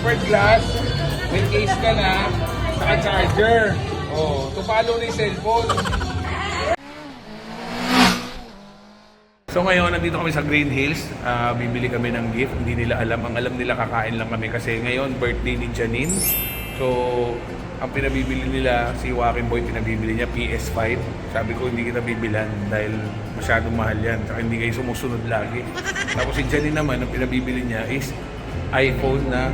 tempered glass, may case ka na, saka charger. Oh, tupalo na yung cellphone. So ngayon, nandito kami sa Green Hills. Bibili kami ng gift. Hindi nila alam. Ang alam nila, kakain lang kami kasi ngayon, birthday ni Janine. So, ang pinabibili nila, si Joaquin Boy, pinabibili niya PS5. Sabi ko, hindi kita bibilan dahil masyadong mahal yan. Saka hindi kayo sumusunod lagi. Tapos si Janine naman, ang pinabibili niya is iPhone na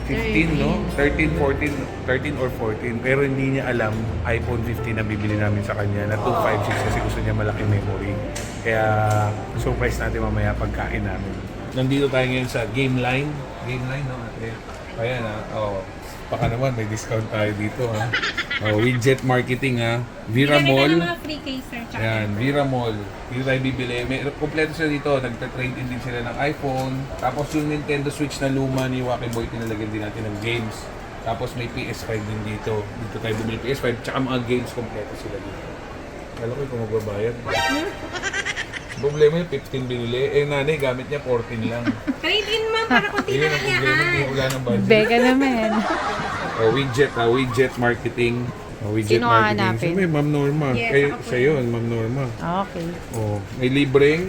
15, no? 13, 14, 13 or 14. Pero hindi niya alam, iPhone 15 na bibili namin sa kanya na 256 kasi gusto niya malaking memory. Kaya surprise natin mamaya pagkain namin. Nandito tayo ngayon sa Game Line. Game Line, no? Ayan, oh. Baka naman may discount tayo dito, ha? Oh, Widget Marketing, ha? Vira Mall. Mga free case, sir. Ayan, Vira Mall. Dito tayo bibili. May kompleto sila dito. Nagta-trade in din sila ng iPhone. Tapos yung Nintendo Switch na luma ni Joaquin Boy, tinalagyan din natin ng games. Tapos may PS5 din dito. Dito tayo bumili PS5. Tsaka mga games kompleto sila dito. Kala ko kung magbabayad. Problema yung 15 binili. Eh, nanay, gamit niya 14 lang. Trade in, ma'am, para kunti na lang Problema, yan. hindi wala ng budget. Bega naman. Widget Marketing. Widget Sino Marketing. hahanapin? So, may Ma'am Norma. Yes, Kayo, ako po siya yun, Ma'am Norma. Okay. Oh, may libreng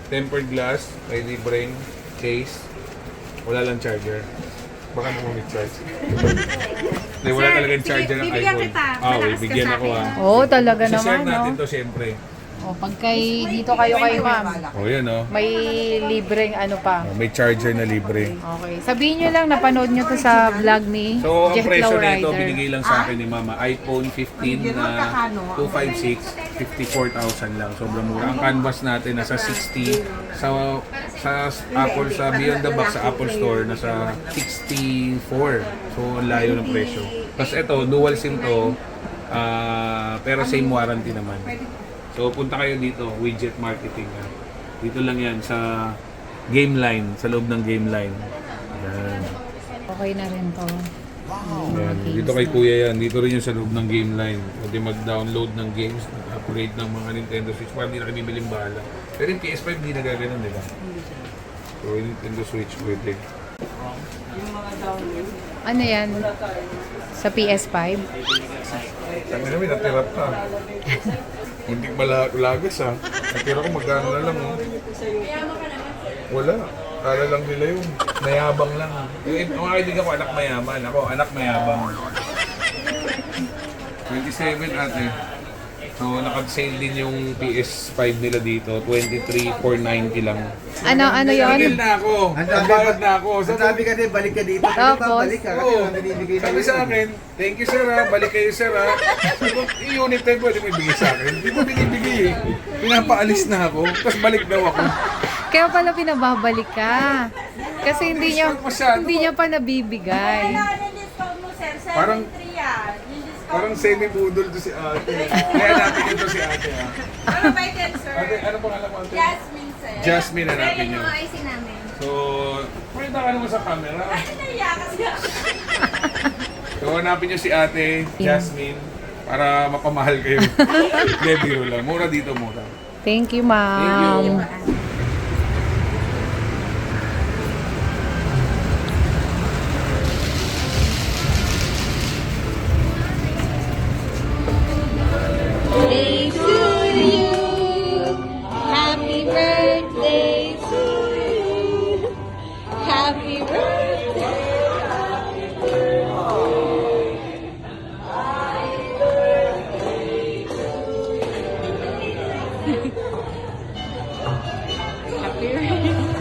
tempered glass, may libreng case. Wala lang charger. Baka naman may charge. Hindi, wala Sir, talagang charger ng bibigyan iPhone. kita. Ah, Malakas ka bigyan sa ako, akin. ah. Oo, talaga Share naman, natin no? to, siyempre. O, pag dito kayo kay ma'am, Oh, yan, oh. may libreng ano pa. Oh, may charger na libre. Okay. Sabihin nyo lang, napanood nyo to sa vlog ni So, ang Jet presyo Low nito, Rider. binigay lang sa akin ni Mama. iPhone 15 na 256, 54,000 lang. Sobrang mura. Ang canvas natin nasa 60. Sa Apple, sa Beyond the Box, sa Apple Store, nasa 64. So, ang layo ng presyo. Tapos ito, dual SIM to, pero same warranty naman. So, punta kayo dito, Widget Marketing. Dito lang yan sa Game Line, sa loob ng Game Line. Ayan. Okay na rin to. Ayan, dito kay Kuya yan. Dito rin yung sa loob ng Game Line. Pwede mag-download ng games, upgrade ng mga Nintendo Switch. Parang hindi na kayo bibiling bahala. Pero yung PS5 hindi nagaganon, di ba? So yung Nintendo Switch pwede. Ano yan? Sa PS5? Sabi namin, natirap ka. Hindi malagas, ha. Natira ko magkano na lang, oh. Wala. Kala lang nila yun. Mayabang lang. Yung mga kaibigan ko, anak mayaman. Ako, anak mayabang. 27 ate. So, naka-sale din yung PS5 nila dito. 23,490 lang. Ano Nagil yon? na ako. Nagbayad na ako. Sabi ka din, balik ka dito. Ano ba, Tapos? balik ka? Kasi Oo. binibigay Sabi sa akin, thank you sir ha, balik kayo sir ha. Sabi ko, yung unit time pwede mo ibigay sa akin. Hindi mo binibigay eh. Pinapaalis na ako, tapos balik daw ako. Kaya pala pinababalik ka. Kasi hindi niya pa nabibigay. Parang, parang semi-budol to si ate. Kaya natin ito si ate ha. Ano ba yan, sir? Ate, ano pangalan mo ate? Jasmine, sir. Jasmine na natin Pwede yun. mo IC namin. So, pwede ka naman sa camera. Naiya kasi ako. So, hanapin nyo si ate, Jasmine, para mapamahal kayo. Hindi, biro lang. Mura dito, mura. Thank you, Thank you. ma'am. Day to you. Happy birthday to you. Happy birthday. Happy birthday.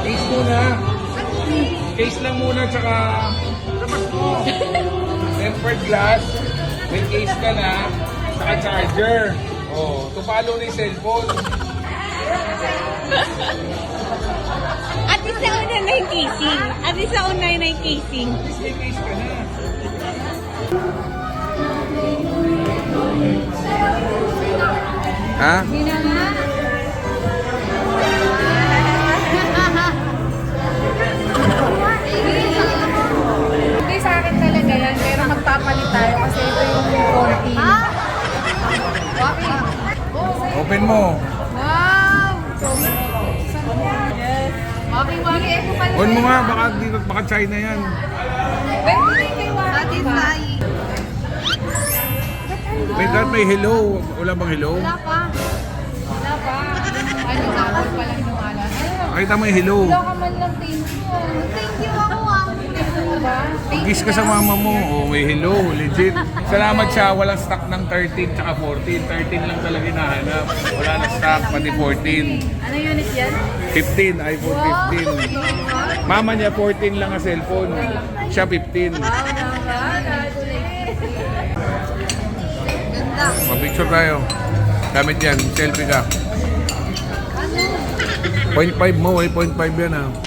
Case muna. Case lang muna, tsaka labas mo. Tempered glass, may case ka na, tsaka charger. Oh, tupalo na yung cellphone. At least nauna na yung casing. At least nauna na yung casing. At least may case ka na. Ha? Hindi sa akin talaga yan, pero magpapalit tayo kasi ito yung konti. Open mo. Wow! On mo nga, baka China yan. Ate Sai. May hello. Wala bang hello? Wala pa. Wala pa. Ano, kapag pa lang numalan. Pakita mo yung hello. Wala ka man lang thank you. Thank you ako Diba? Kiss ka sa mama mo. Oh, may hello. Legit. Salamat siya. Walang stock ng 13 tsaka 14. 13 lang talaga hinahanap. Wala na stock, pati 14. Ano unit yan? 15, iPhone 15. Mama niya 14 lang ang cellphone. Siya 15. Ganda. Mag-picture tayo. Gamit yan. Selfie ka. 0.5 mo, 0.5 yan ah.